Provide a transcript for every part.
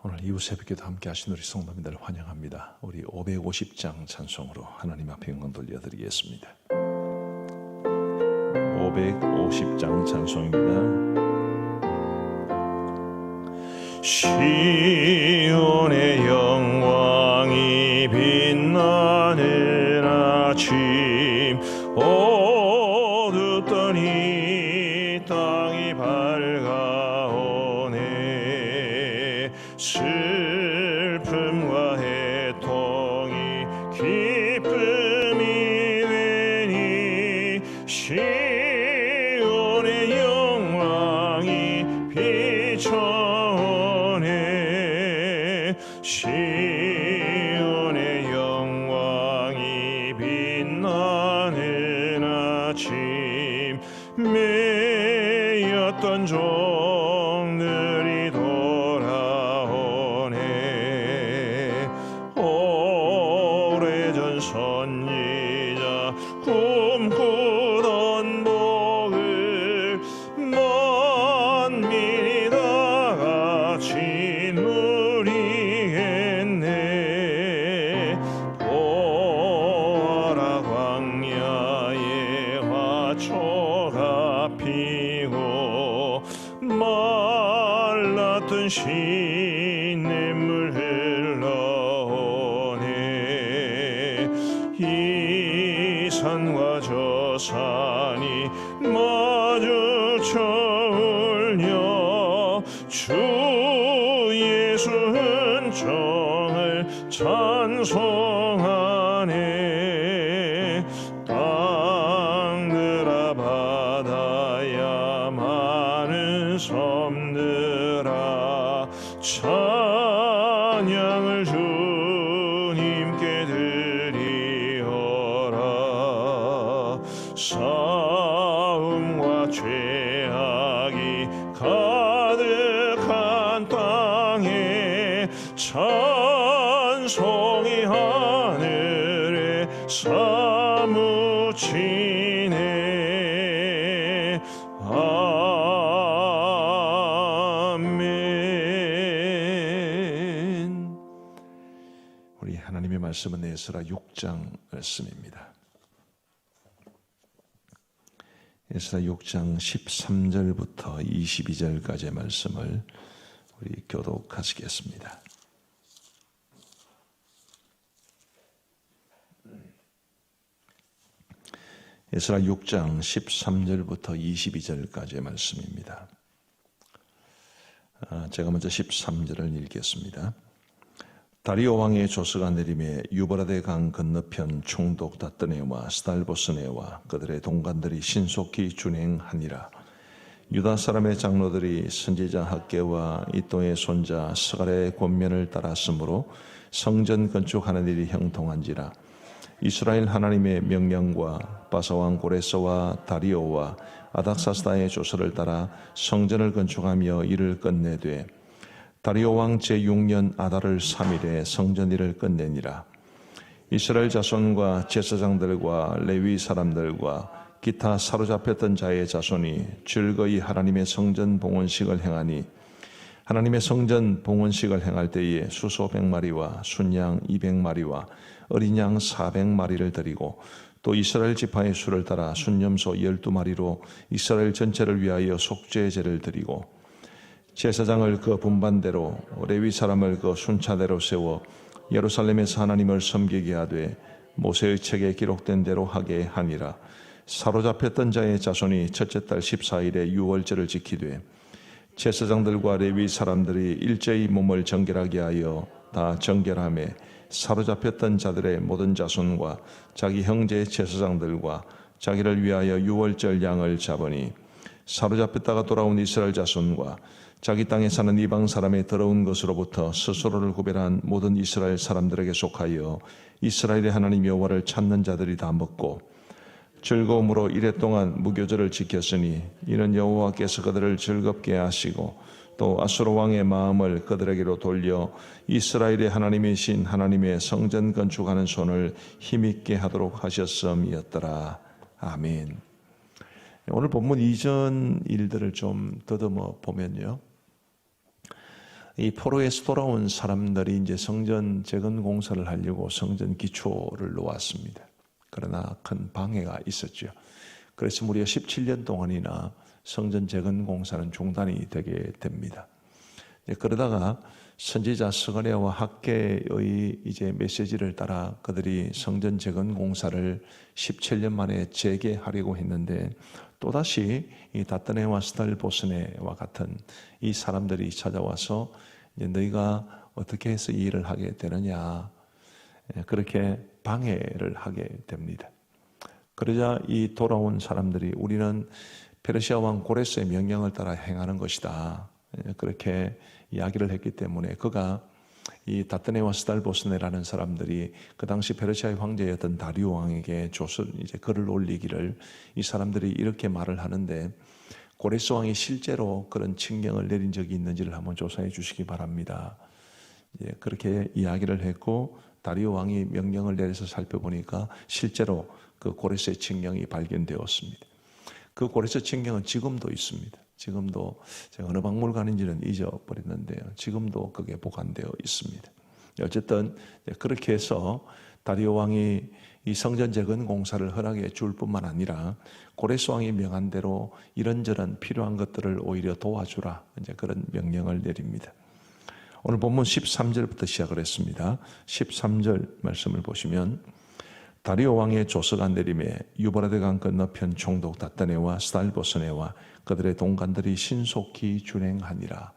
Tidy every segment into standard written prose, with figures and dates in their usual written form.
오늘 이후 새벽기도 함께 하신 우리 성도님들 환영합니다. 우리 550장 찬송으로 하나님 앞에 영광 돌려드리겠습니다. 550장 찬송입니다. 시온의 영광이 빛나는 아침, 어둡더니 땅이 밝아오네. 슬픔과 애통이 기쁨이 되니 시온의 영광이 비춰오네. 시온의 영광이 빛나는 아침, 매였던 종들이 돌아오네. 오래전 선지자 꿈꾸던 복을 만민이 다 같이 누리겠네. 보아라 광야에 화초가 피고 말랐던 시냇물 흘러오네. 이 산과 저 산이 마주쳐 울려 주 예수 은총을 찬송하네. 땅들아 바다야 많은 섬들아 찬양을 주님께 드리어라. 싸움과 죄악이 가득한 땅에 찬송이 하늘에 사무치네. 아멘. 우리 하나님의 말씀은 에스라 6장 말씀입니다. 에스라 6장 13절부터 22절까지의 말씀을 우리 교독하시겠습니다. 에스라 6장 13절부터 22절까지의 말씀입니다. 제가 먼저 13절을 읽겠습니다. 다리오 왕의 조서가 내림에 유브라데 강 건너편 총독 다뜨네와 스달보스네와 그들의 동관들이 신속히 준행하니라. 유다 사람의 장로들이 선지자 학개와 이또의 손자 스갈의 권면을 따랐으므로 성전 건축하는 일이 형통한지라. 이스라엘 하나님의 명령과 바사왕 고레스와 다리오와 아닥사스다의 조서를 따라 성전을 건축하며 일을 끝내되 다리오 왕 제6년 아달을 3일에 성전 일을 끝내니라. 이스라엘 자손과 제사장들과 레위 사람들과 기타 사로잡혔던 자의 자손이 즐거이 하나님의 성전 봉헌식을 행하니 하나님의 성전 봉헌식을 행할 때에 수소 100마리와 순양 200마리와 어린 양 400마리를 드리고 또 이스라엘 지파의 수를 따라 순염소 12마리로 이스라엘 전체를 위하여 속죄제를 드리고 제사장을 그 분반대로 레위 사람을 그 순차대로 세워 예루살렘에서 하나님을 섬기게 하되 모세의 책에 기록된 대로 하게 하니라. 사로잡혔던 자의 자손이 첫째 달 14일에 유월절을 지키되 제사장들과 레위 사람들이 일제히 몸을 정결하게 하여 다 정결하매 사로잡혔던 자들의 모든 자손과 자기 형제 제사장들과 자기를 위하여 유월절 양을 잡으니 사로잡혔다가 돌아온 이스라엘 자손과 자기 땅에 사는 이방 사람의 더러운 것으로부터 스스로를 구별한 모든 이스라엘 사람들에게 속하여 이스라엘의 하나님 여호와를 찾는 자들이 다 먹고 즐거움으로 이레 동안 무교절을 지켰으니 이는 여호와께서 그들을 즐겁게 하시고 또 아수르 왕의 마음을 그들에게로 돌려 이스라엘의 하나님이신 하나님의 성전 건축하는 손을 힘있게 하도록 하셨음이었더라. 아멘. 오늘 본문 이전 일들을 좀 더듬어 보면요, 이 포로에서 돌아온 사람들이 이제 성전 재건 공사를 하려고 성전 기초를 놓았습니다. 그러나 큰 방해가 있었죠. 그래서 무려 17년 동안이나 성전 재건 공사는 중단이 되게 됩니다. 그러다가 선지자 스가랴와 학개의 이제 메시지를 따라 그들이 성전 재건 공사를 17년 만에 재개하려고 했는데, 또다시 이 다뜨네와 스달보스네와 같은 이 사람들이 찾아와서 이제 너희가 어떻게 해서 이 일을 하게 되느냐, 그렇게 방해를 하게 됩니다. 그러자 이 돌아온 사람들이 우리는 페르시아 왕 고레스의 명령을 따라 행하는 것이다, 그렇게 이야기를 했기 때문에 그가 이 다뜨네와 스달보스네라는 사람들이 그 당시 페르시아의 황제였던 다리오 왕에게 이제 글을 올리기를, 이 사람들이 이렇게 말을 하는데 고레스 왕이 실제로 그런 칙령을 내린 적이 있는지를 한번 조사해 주시기 바랍니다. 그렇게 이야기를 했고, 다리오 왕이 명령을 내려서 살펴보니까 실제로 그 고레스의 칙령이 발견되었습니다. 그 고레스 칙령은 지금도 있습니다. 지금도 제가 어느 박물관인지는 잊어버렸는데요, 지금도 그게 보관되어 있습니다. 어쨌든 그렇게 해서 다리오 왕이 이 성전 재건 공사를 허락해 줄 뿐만 아니라 고레스 왕이 명한 대로 이런저런 필요한 것들을 오히려 도와주라, 이제 그런 명령을 내립니다. 오늘 본문 13절부터 시작을 했습니다. 13절 말씀을 보시면, 다리오 왕의 조서가 내림에 유브라데 강 건너편 총독 다뜨네와 스달보스네와 그들의 동관들이 신속히 준행하니라.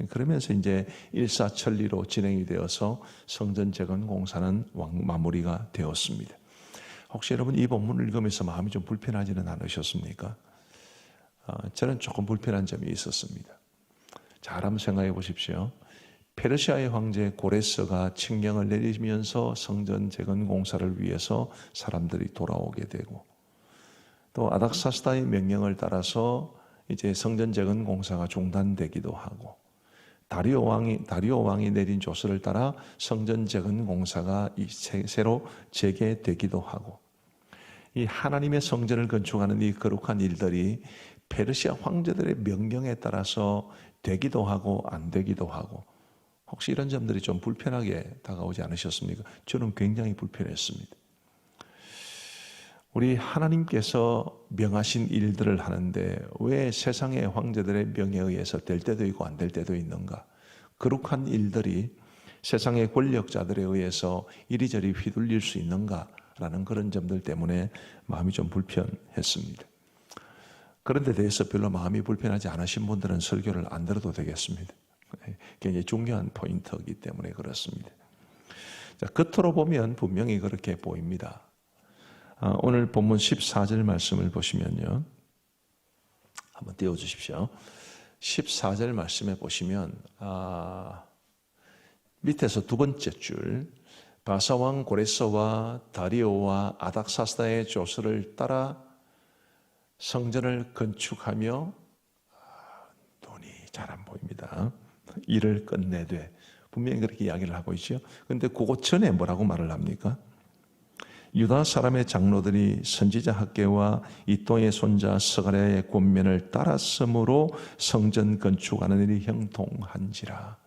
그러면서 이제 일사천리로 진행이 되어서 성전 재건 공사는 마무리가 되었습니다. 혹시 여러분 이 본문을 읽으면서 마음이 좀 불편하지는 않으셨습니까? 저는 조금 불편한 점이 있었습니다. 잘 한번 생각해 보십시오. 페르시아의 황제 고레스가 칙령을 내리면서 성전 재건 공사를 위해서 사람들이 돌아오게 되고, 또 아닥사스다의 명령을 따라서 이제 성전 재건 공사가 중단되기도 하고, 다리오 왕이 내린 조서를 따라 성전 재건 공사가 새로 재개되기도 하고, 이 하나님의 성전을 건축하는 이 거룩한 일들이 페르시아 황제들의 명령에 따라서 되기도 하고 안 되기도 하고, 혹시 이런 점들이 좀 불편하게 다가오지 않으셨습니까? 저는 굉장히 불편했습니다. 우리 하나님께서 명하신 일들을 하는데 왜 세상의 황제들의 명에 의해서 될 때도 있고 안 될 때도 있는가? 거룩한 일들이 세상의 권력자들에 의해서 이리저리 휘둘릴 수 있는가라는 그런 점들 때문에 마음이 좀 불편했습니다. 그런 데 대해서 별로 마음이 불편하지 않으신 분들은 설교를 안 들어도 되겠습니다. 굉장히 중요한 포인트이기 때문에 그렇습니다. 자, 겉으로 보면 분명히 그렇게 보입니다. 오늘 본문 14절 말씀을 보시면요, 한번 띄워주십시오. 14절 말씀에 보시면 밑에서 두 번째 줄, 바사왕 고레스와 다리오와 아닥사스다의 조서를 따라 성전을 건축하며, 눈이 잘 안 보입니다, 일을 끝내되, 분명히 그렇게 이야기를 하고 있죠. 그런데 그것 전에 뭐라고 말을 합니까? 유다 사람의 장로들이 선지자 학개와 이또의 손자 스가랴의 권면을 따랐으므로 성전 건축하는 일이 형통한지라.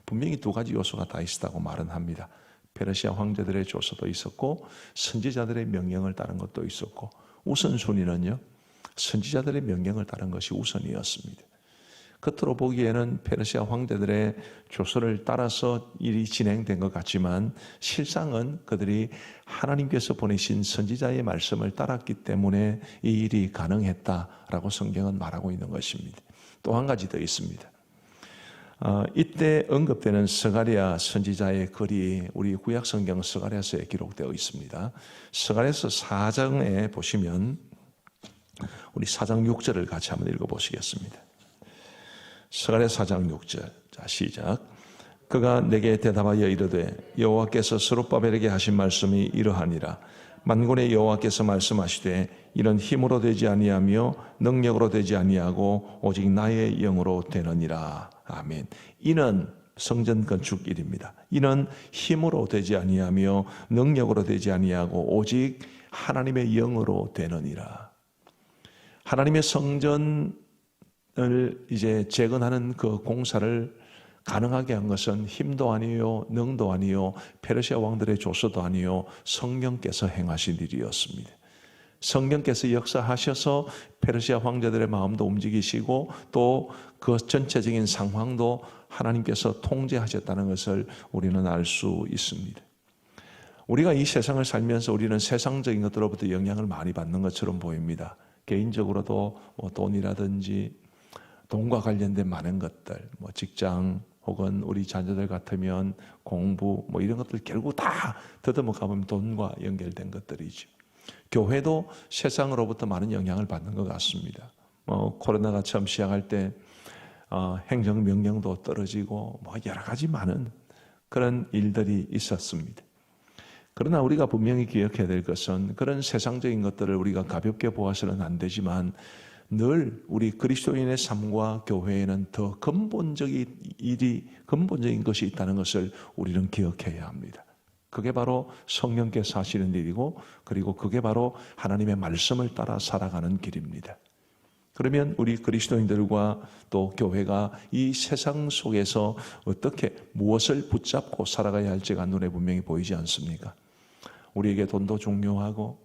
분명히 두 가지 요소가 다 있었다고 말은 합니다. 페르시아 황제들의 조서도 있었고 선지자들의 명령을 따른 것도 있었고, 우선순위는요, 선지자들의 명령을 따른 것이 우선이었습니다. 겉으로 보기에는 페르시아 황제들의 조서를 따라서 일이 진행된 것 같지만 실상은 그들이 하나님께서 보내신 선지자의 말씀을 따랐기 때문에 이 일이 가능했다라고 성경은 말하고 있는 것입니다. 또 한 가지 더 있습니다. 이때 언급되는 스가랴 선지자의 글이 우리 구약 성경 스가랴서에 기록되어 있습니다. 스가랴서 4장에 보시면 우리 4장 6절을 같이 한번 읽어보시겠습니다. 스가랴 4장 6절, 자 시작. 그가 내게 대답하여 이르되 여호와께서 스룹바벨에게 하신 말씀이 이러하니라. 만군의 여호와께서 말씀하시되 이는 힘으로 되지 아니하며 능력으로 되지 아니하고 오직 나의 영으로 되느니라. 아멘. 이는 성전 건축일입니다. 이는 힘으로 되지 아니하며 능력으로 되지 아니하고 오직 하나님의 영으로 되느니라. 하나님의 성전을 이제 재건하는 그 공사를 가능하게 한 것은 힘도 아니요, 능도 아니요, 페르시아 왕들의 조서도 아니요, 성령께서 행하신 일이었습니다. 성령께서 역사하셔서 페르시아 황제들의 마음도 움직이시고 또 그 전체적인 상황도 하나님께서 통제하셨다는 것을 우리는 알 수 있습니다. 우리가 이 세상을 살면서 우리는 세상적인 것들로부터 영향을 많이 받는 것처럼 보입니다. 개인적으로도 돈이라든지 돈과 관련된 많은 것들, 직장 혹은 우리 자녀들 같으면 공부 이런 것들 결국 다 더듬어 가보면 돈과 연결된 것들이죠. 교회도 세상으로부터 많은 영향을 받는 것 같습니다. 코로나가 처음 시작할 때 행정명령도 떨어지고 여러 가지 많은 그런 일들이 있었습니다. 그러나 우리가 분명히 기억해야 될 것은 그런 세상적인 것들을 우리가 가볍게 보아서는 안 되지만 늘 우리 그리스도인의 삶과 교회에는 더 근본적인 것이 있다는 것을 우리는 기억해야 합니다. 그게 바로 성령께서 하시는 일이고 그리고 그게 바로 하나님의 말씀을 따라 살아가는 길입니다. 그러면 우리 그리스도인들과 또 교회가 이 세상 속에서 어떻게 무엇을 붙잡고 살아가야 할지가 눈에 분명히 보이지 않습니까? 우리에게 돈도 중요하고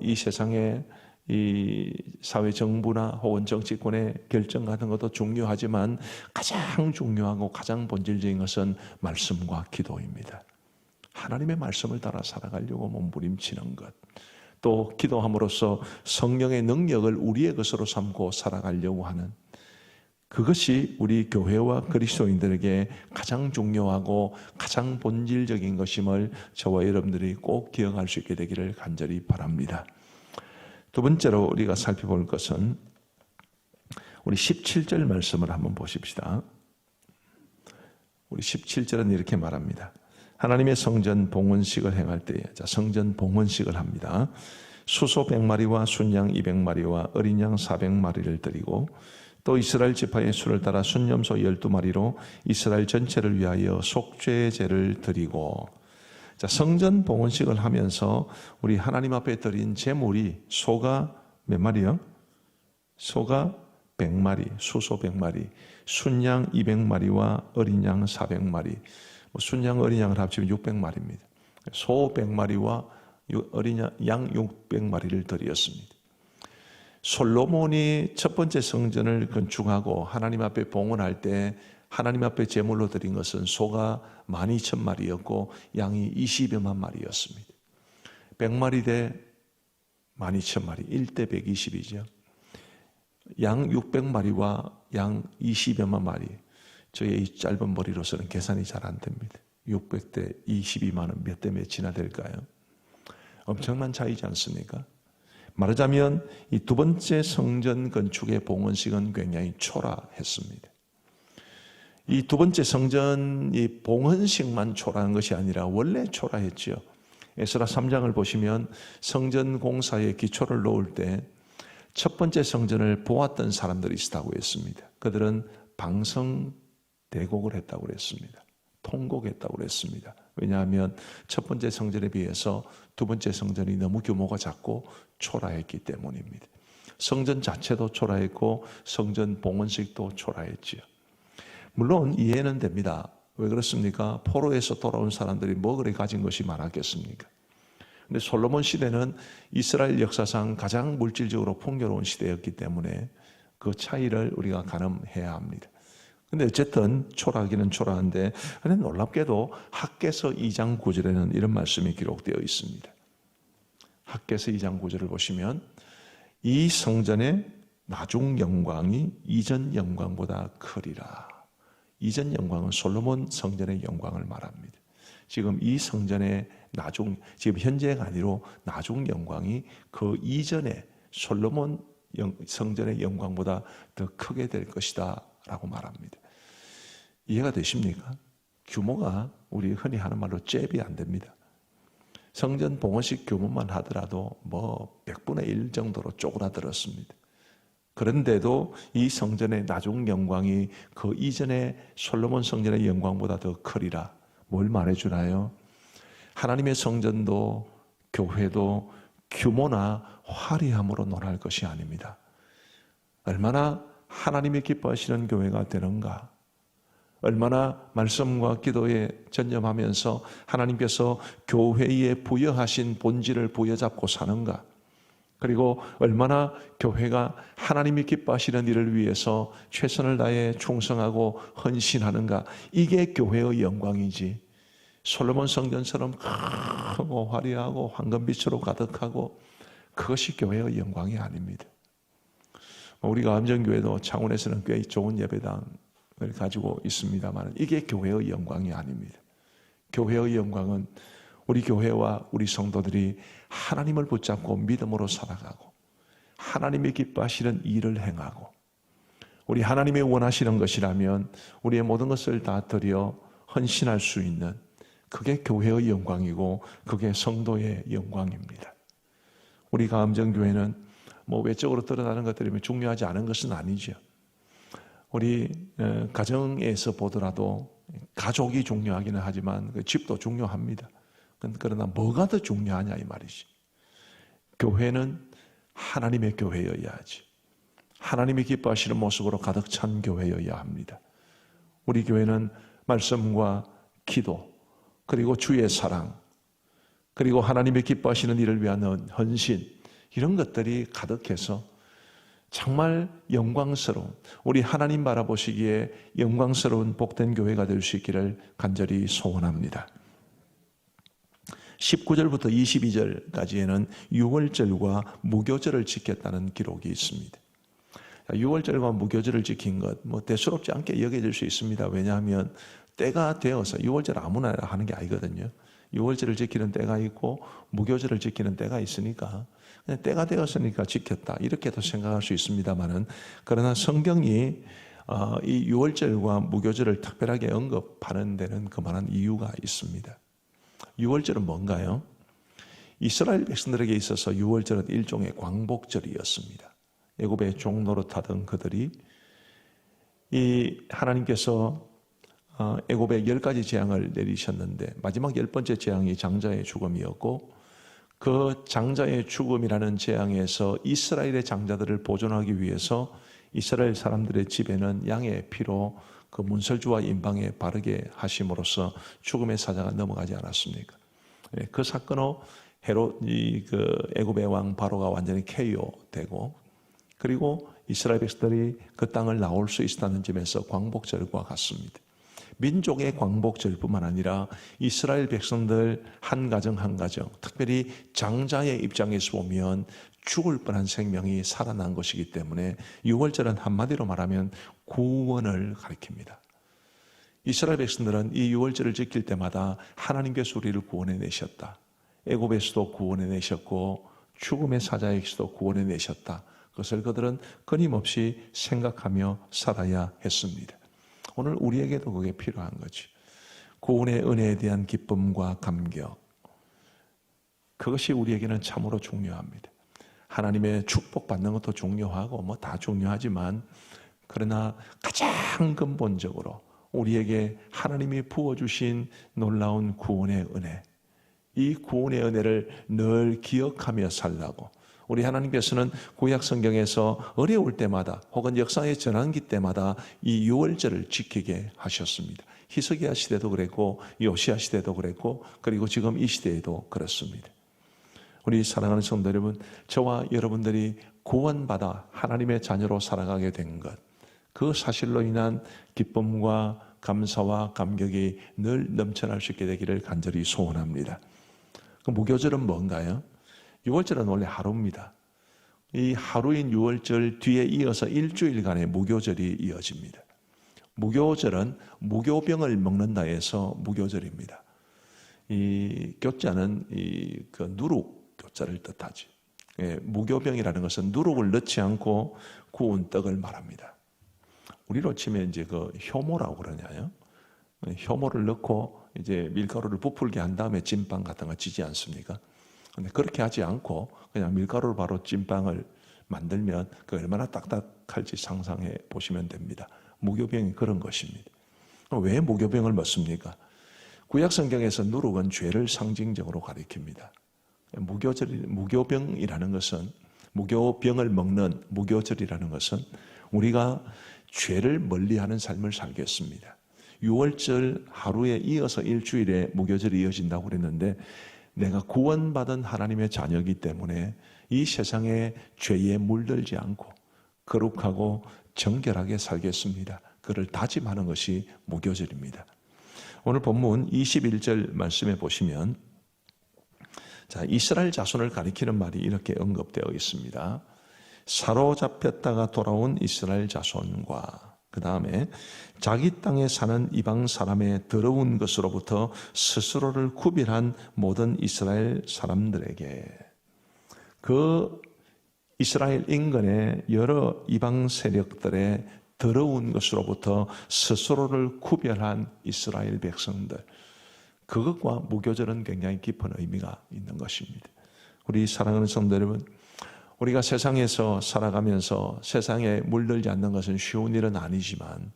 이 세상에 이 사회 정부나 혹은 정치권의 결정 같은 것도 중요하지만 가장 중요하고 가장 본질적인 것은 말씀과 기도입니다. 하나님의 말씀을 따라 살아가려고 몸부림치는 것, 또 기도함으로써 성령의 능력을 우리의 것으로 삼고 살아가려고 하는 그것이 우리 교회와 그리스도인들에게 가장 중요하고 가장 본질적인 것임을 저와 여러분들이 꼭 기억할 수 있게 되기를 간절히 바랍니다. 두 번째로 우리가 살펴볼 것은 우리 17절 말씀을 한번 보십시다. 우리 17절은 이렇게 말합니다. 하나님의 성전 봉헌식을 행할 때에 성전 봉헌식을 합니다. 수소 100마리와 순양 200마리와 어린 양 400마리를 드리고 또 이스라엘 지파의 수를 따라 순염소 12마리로 이스라엘 전체를 위하여 속죄제를 드리고 성전 봉헌식을 하면서 우리 하나님 앞에 드린 제물이 소가 몇 마리요? 소가 100마리, 수소 100마리, 순양 200마리와 어린 양 400마리. 순양 어린 양을 합치면 600마리입니다. 소 100마리와 어린 양 600마리를 드렸습니다. 솔로몬이 첫 번째 성전을 건축하고 하나님 앞에 봉헌할 때 하나님 앞에 제물로 드린 것은 소가 12,000마리였고 양이 20여만 마리였습니다. 100마리 대 12,000마리, 1대 120이죠. 양 600마리와 양 20여만 마리. 저의 이 짧은 머리로서는 계산이 잘 안 됩니다. 600대 22만은 몇 대 몇이나 될까요? 엄청난 차이지 않습니까? 말하자면 이 두 번째 성전 건축의 봉헌식은 굉장히 초라했습니다. 이 두 번째 성전 이 봉헌식만 초라한 것이 아니라 원래 초라했죠. 에스라 3장을 보시면 성전 공사의 기초를 놓을 때 첫 번째 성전을 보았던 사람들이 있다고 했습니다. 그들은 방성대곡을 했다고 그랬습니다. 통곡했다고 그랬습니다. 왜냐하면 첫 번째 성전에 비해서 두 번째 성전이 너무 규모가 작고 초라했기 때문입니다. 성전 자체도 초라했고 성전 봉헌식도 초라했지요. 물론 이해는 됩니다. 왜 그렇습니까? 포로에서 돌아온 사람들이 뭐 그리 가진 것이 많았겠습니까? 근데 솔로몬 시대는 이스라엘 역사상 가장 물질적으로 풍요로운 시대였기 때문에 그 차이를 우리가 가늠해야 합니다. 근데 어쨌든 초라하기는 초라한데 그런데 놀랍게도 학개서 2장 9절에는 이런 말씀이 기록되어 있습니다. 학개서 2장 9절을 보시면 이 성전의 나중 영광이 이전 영광보다 크리라. 이전 영광은 솔로몬 성전의 영광을 말합니다. 지금 이 성전의 지금 현재가 아니로 나중 영광이 그 이전에 솔로몬 성전의 영광보다 더 크게 될 것이다 라고 말합니다. 이해가 되십니까? 규모가 우리 흔히 하는 말로 잽이 안 됩니다. 성전 봉헌식 규모만 하더라도 100분의 1 정도로 쪼그라들었습니다. 그런데도 이 성전의 나중 영광이 그 이전의 솔로몬 성전의 영광보다 더 크리라. 뭘 말해주나요? 하나님의 성전도 교회도 규모나 화려함으로 논할 것이 아닙니다. 얼마나 하나님이 기뻐하시는 교회가 되는가? 얼마나 말씀과 기도에 전념하면서 하나님께서 교회에 부여하신 본질을 부여잡고 사는가. 그리고 얼마나 교회가 하나님이 기뻐하시는 일을 위해서 최선을 다해 충성하고 헌신하는가. 이게 교회의 영광이지. 솔로몬 성전처럼 크고 화려하고 황금빛으로 가득하고 그것이 교회의 영광이 아닙니다. 우리가 암정교회도 창원에서는 꽤 좋은 예배당을 가지고 있습니다만 이게 교회의 영광이 아닙니다. 교회의 영광은 우리 교회와 우리 성도들이 하나님을 붙잡고 믿음으로 살아가고 하나님이 기뻐하시는 일을 행하고 우리 하나님이 원하시는 것이라면 우리의 모든 것을 다 드려 헌신할 수 있는 그게 교회의 영광이고 그게 성도의 영광입니다. 우리 가암정교회는 외적으로 드러나는 것들이 중요하지 않은 것은 아니죠. 우리 가정에서 보더라도 가족이 중요하기는 하지만 집도 중요합니다. 그러나 뭐가 더 중요하냐 이 말이지. 교회는 하나님의 교회여야지. 하나님이 기뻐하시는 모습으로 가득 찬 교회여야 합니다. 우리 교회는 말씀과 기도 그리고 주의 사랑 그리고 하나님이 기뻐하시는 일을 위한 헌신 이런 것들이 가득해서 정말 영광스러운 우리 하나님 바라보시기에 영광스러운 복된 교회가 될 수 있기를 간절히 소원합니다. 19절부터 22절까지에는 유월절과 무교절을 지켰다는 기록이 있습니다. 유월절과 무교절을 지킨 것 대수롭지 않게 여겨질 수 있습니다. 왜냐하면 때가 되어서 유월절 아무나 하는 게 아니거든요. 유월절을 지키는 때가 있고 무교절을 지키는 때가 있으니까 그냥 때가 되었으니까 지켰다 이렇게도 생각할 수 있습니다만은 그러나 성경이 이 유월절과 무교절을 특별하게 언급하는 데는 그만한 이유가 있습니다. 유월절은 뭔가요? 이스라엘 백성들에게 있어서 유월절은 일종의 광복절이었습니다. 애굽의 종노릇하던 그들이 이 하나님께서 애굽에 10가지 재앙을 내리셨는데 마지막 10번째 재앙이 장자의 죽음이었고 그 장자의 죽음이라는 재앙에서 이스라엘의 장자들을 보존하기 위해서 이스라엘 사람들의 집에는 양의 피로 그 문설주와 인방에 바르게 하심으로써 죽음의 사자가 넘어가지 않았습니까? 그 사건으로 애굽의 왕 바로가 완전히 KO되고 그리고 이스라엘 백성들이 그 땅을 나올 수 있었다는 점에서 광복절과 같습니다. 민족의 광복절뿐만 아니라 이스라엘 백성들 한 가정 한 가정, 특별히 장자의 입장에서 보면 죽을 뻔한 생명이 살아난 것이기 때문에 유월절은 한마디로 말하면 구원을 가리킵니다. 이스라엘 백성들은 이 유월절을 지킬 때마다 하나님께서 우리를 구원해 내셨다. 애굽에서도 구원해 내셨고 죽음의 사자에게서도 구원해 내셨다. 그것을 그들은 끊임없이 생각하며 살아야 했습니다. 오늘 우리에게도 그게 필요한 거지. 구원의 은혜에 대한 기쁨과 감격. 그것이 우리에게는 참으로 중요합니다. 하나님의 축복받는 것도 중요하고 다 중요하지만 그러나 가장 근본적으로 우리에게 하나님이 부어주신 놀라운 구원의 은혜. 이 구원의 은혜를 늘 기억하며 살라고 우리 하나님께서는 구약 성경에서 어려울 때마다 혹은 역사의 전환기 때마다 이 유월절을 지키게 하셨습니다. 히스기야 시대도 그랬고 요시야 시대도 그랬고 그리고 지금 이 시대에도 그렇습니다. 우리 사랑하는 성도 여러분, 저와 여러분들이 구원받아 하나님의 자녀로 살아가게 된 것, 그 사실로 인한 기쁨과 감사와 감격이 늘 넘쳐날 수 있게 되기를 간절히 소원합니다. 그 무교절은 뭔가요? 유월절은 원래 하루입니다. 이 하루인 유월절 뒤에 이어서 일주일간의 무교절이 이어집니다. 무교절은 무교병을 먹는다 해서 무교절입니다. 이 교자는 그 누룩 교자를 뜻하지. 무교병이라는 것은 누룩을 넣지 않고 구운 떡을 말합니다. 우리로 치면 이제 그 효모라고 그러냐요. 효모를 넣고 이제 밀가루를 부풀게 한 다음에 찐빵 같은 거 지지 않습니까? 근데 그렇게 하지 않고 그냥 밀가루로 바로 찐빵을 만들면 그 얼마나 딱딱할지 상상해 보시면 됩니다. 무교병이 그런 것입니다. 왜 무교병을 먹습니까? 구약 성경에서 누룩은 죄를 상징적으로 가리킵니다. 무교병이라는 것은 무교병을 먹는 무교절이라는 것은 우리가 죄를 멀리하는 삶을 살겠습니다. 6월절 하루에 이어서 일주일에 무교절이 이어진다고 그랬는데 내가 구원받은 하나님의 자녀이기 때문에 이 세상의 죄에 물들지 않고 거룩하고 정결하게 살겠습니다. 그를 다짐하는 것이 무교절입니다. 오늘 본문 21절 말씀에 보시면 이스라엘 자손을 가리키는 말이 이렇게 언급되어 있습니다. 사로잡혔다가 돌아온 이스라엘 자손과 그 다음에 자기 땅에 사는 이방 사람의 더러운 것으로부터 스스로를 구별한 모든 이스라엘 사람들에게, 그 이스라엘 인근의 여러 이방 세력들의 더러운 것으로부터 스스로를 구별한 이스라엘 백성들, 그것과 무교절은 굉장히 깊은 의미가 있는 것입니다. 우리 사랑하는 성도 여러분, 우리가 세상에서 살아가면서 세상에 물들지 않는 것은 쉬운 일은 아니지만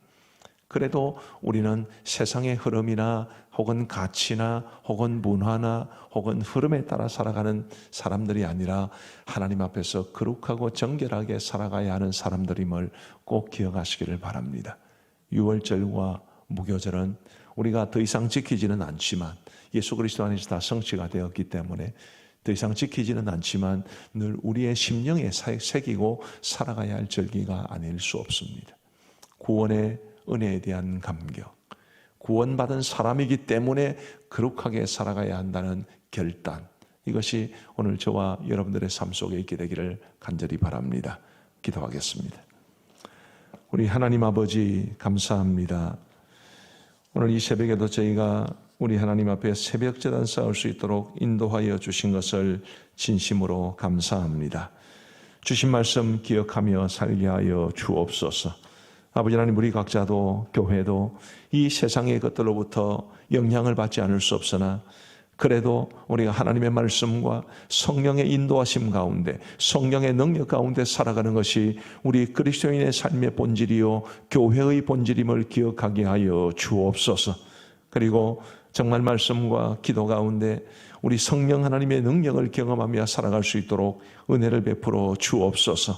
그래도 우리는 세상의 흐름이나 혹은 가치나 혹은 문화나 혹은 흐름에 따라 살아가는 사람들이 아니라 하나님 앞에서 거룩하고 정결하게 살아가야 하는 사람들임을 꼭 기억하시기를 바랍니다. 유월절과 무교절은 우리가 더 이상 지키지는 않지만 예수 그리스도 안에서 다 성취가 되었기 때문에 더 이상 지키지는 않지만 늘 우리의 심령에 새기고 살아가야 할 절기가 아닐 수 없습니다. 구원의 은혜에 대한 감격, 구원받은 사람이기 때문에 거룩하게 살아가야 한다는 결단, 이것이 오늘 저와 여러분들의 삶 속에 있게 되기를 간절히 바랍니다. 기도하겠습니다. 우리 하나님 아버지 감사합니다. 오늘 이 새벽에도 저희가 우리 하나님 앞에 새벽 제단 쌓을 수 있도록 인도하여 주신 것을 진심으로 감사합니다. 주신 말씀 기억하며 살게 하여 주옵소서. 아버지 하나님, 우리 각자도 교회도 이 세상의 것들로부터 영향을 받지 않을 수 없으나 그래도 우리가 하나님의 말씀과 성령의 인도하심 가운데, 성령의 능력 가운데 살아가는 것이 우리 그리스도인의 삶의 본질이요 교회의 본질임을 기억하게 하여 주옵소서. 그리고 정말 말씀과 기도 가운데 우리 성령 하나님의 능력을 경험하며 살아갈 수 있도록 은혜를 베풀어 주옵소서.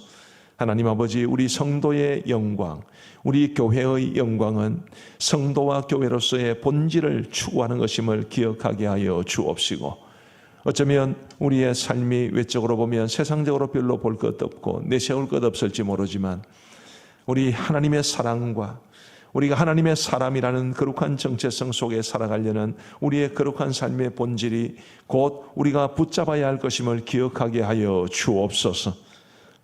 하나님 아버지, 우리 성도의 영광, 우리 교회의 영광은 성도와 교회로서의 본질을 추구하는 것임을 기억하게 하여 주옵시고, 어쩌면 우리의 삶이 외적으로 보면 세상적으로 별로 볼 것 없고 내세울 것 없을지 모르지만 우리 하나님의 사랑과 우리가 하나님의 사람이라는 거룩한 정체성 속에 살아가려는 우리의 거룩한 삶의 본질이 곧 우리가 붙잡아야 할 것임을 기억하게 하여 주옵소서.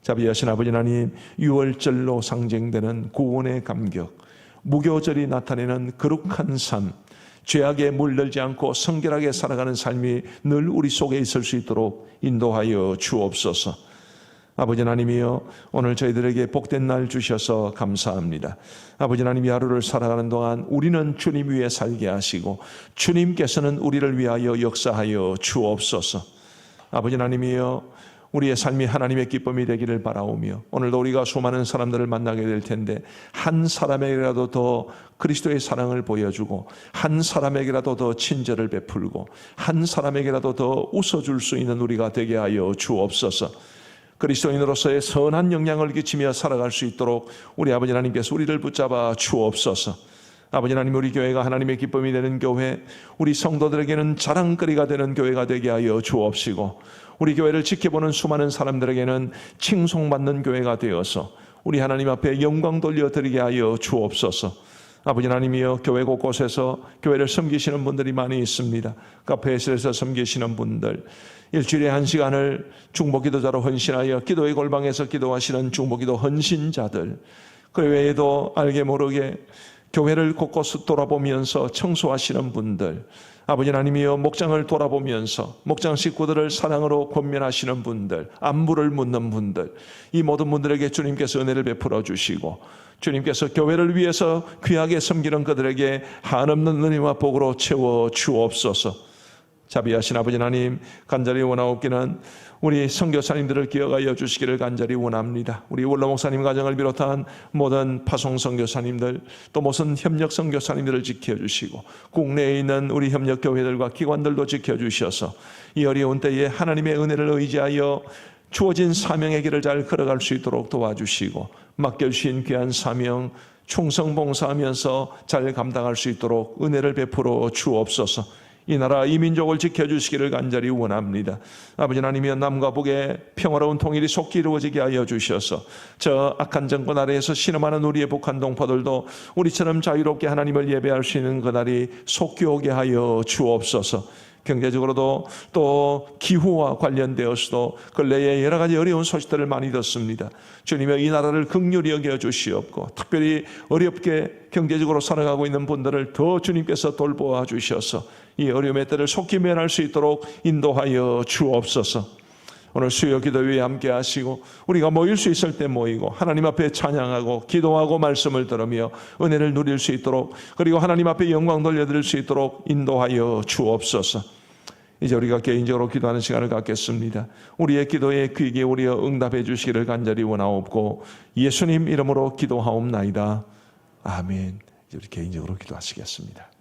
자비하신 아버지 하나님, 유월절로 상징되는 구원의 감격, 무교절이 나타내는 거룩한 삶, 죄악에 물들지 않고 성결하게 살아가는 삶이 늘 우리 속에 있을 수 있도록 인도하여 주옵소서. 아버지 하나님이여, 오늘 저희들에게 복된 날 주셔서 감사합니다. 아버지 하나님, 하루를 살아가는 동안 우리는 주님 위에 살게 하시고 주님께서는 우리를 위하여 역사하여 주옵소서. 아버지 하나님이여, 우리의 삶이 하나님의 기쁨이 되기를 바라오며 오늘도 우리가 수많은 사람들을 만나게 될 텐데 한 사람에게라도 더 그리스도의 사랑을 보여주고 한 사람에게라도 더 친절을 베풀고 한 사람에게라도 더 웃어줄 수 있는 우리가 되게 하여 주옵소서. 그리스도인으로서의 선한 영향을 끼치며 살아갈 수 있도록 우리 아버지 하나님께서 우리를 붙잡아 주옵소서. 아버지 하나님, 우리 교회가 하나님의 기쁨이 되는 교회, 우리 성도들에게는 자랑거리가 되는 교회가 되게 하여 주옵시고 우리 교회를 지켜보는 수많은 사람들에게는 칭송받는 교회가 되어서 우리 하나님 앞에 영광 돌려드리게 하여 주옵소서. 아버지 하나님이여, 교회 곳곳에서 교회를 섬기시는 분들이 많이 있습니다. 카페에서 섬기시는 분들, 일주일에 1시간을 중보기도자로 헌신하여 기도의 골방에서 기도하시는 중보기도 헌신자들, 그 외에도 알게 모르게 교회를 곳곳 돌아보면서 청소하시는 분들, 아버지 하나님이여, 목장을 돌아보면서 목장 식구들을 사랑으로 권면하시는 분들, 안부를 묻는 분들, 이 모든 분들에게 주님께서 은혜를 베풀어 주시고 주님께서 교회를 위해서 귀하게 섬기는 그들에게 한없는 은혜와 복으로 채워 주옵소서. 자비하신 아버지 하나님, 간절히 원하옵기는 우리 선교사님들을 기억하여 주시기를 간절히 원합니다. 우리 원로 목사님 가정을 비롯한 모든 파송 선교사님들, 또 모든 협력 선교사님들을 지켜주시고 국내에 있는 우리 협력 교회들과 기관들도 지켜주셔서 이 어려운 때에 하나님의 은혜를 의지하여 주어진 사명의 길을 잘 걸어갈 수 있도록 도와주시고 맡겨주신 귀한 사명 충성봉사하면서 잘 감당할 수 있도록 은혜를 베풀어 주옵소서. 이 나라 이 민족을 지켜주시기를 간절히 원합니다. 아버지 하나님이여 남과 북의 평화로운 통일이 속히 이루어지게 하여 주셔서 저 악한 정권 아래에서 신음하는 우리의 북한 동포들도 우리처럼 자유롭게 하나님을 예배할 수 있는 그날이 속히 오게 하여 주옵소서. 경제적으로도 또 기후와 관련되어서도 근래에 여러 가지 어려운 소식들을 많이 듣습니다. 주님의 이 나라를 긍휼히 여겨 주시옵고 특별히 어렵게 경제적으로 살아가고 있는 분들을 더 주님께서 돌보아 주셔서 이 어려움의 때를 속히 면할 수 있도록 인도하여 주옵소서. 오늘 수요 기도회에 함께 하시고 우리가 모일 수 있을 때 모이고 하나님 앞에 찬양하고 기도하고 말씀을 들으며 은혜를 누릴 수 있도록 그리고 하나님 앞에 영광 돌려드릴 수 있도록 인도하여 주옵소서. 이제 우리가 개인적으로 기도하는 시간을 갖겠습니다. 우리의 기도에 귀 기울여 응답해 주시기를 간절히 원하옵고 예수님 이름으로 기도하옵나이다. 아멘. 이제 우리 개인적으로 기도하시겠습니다.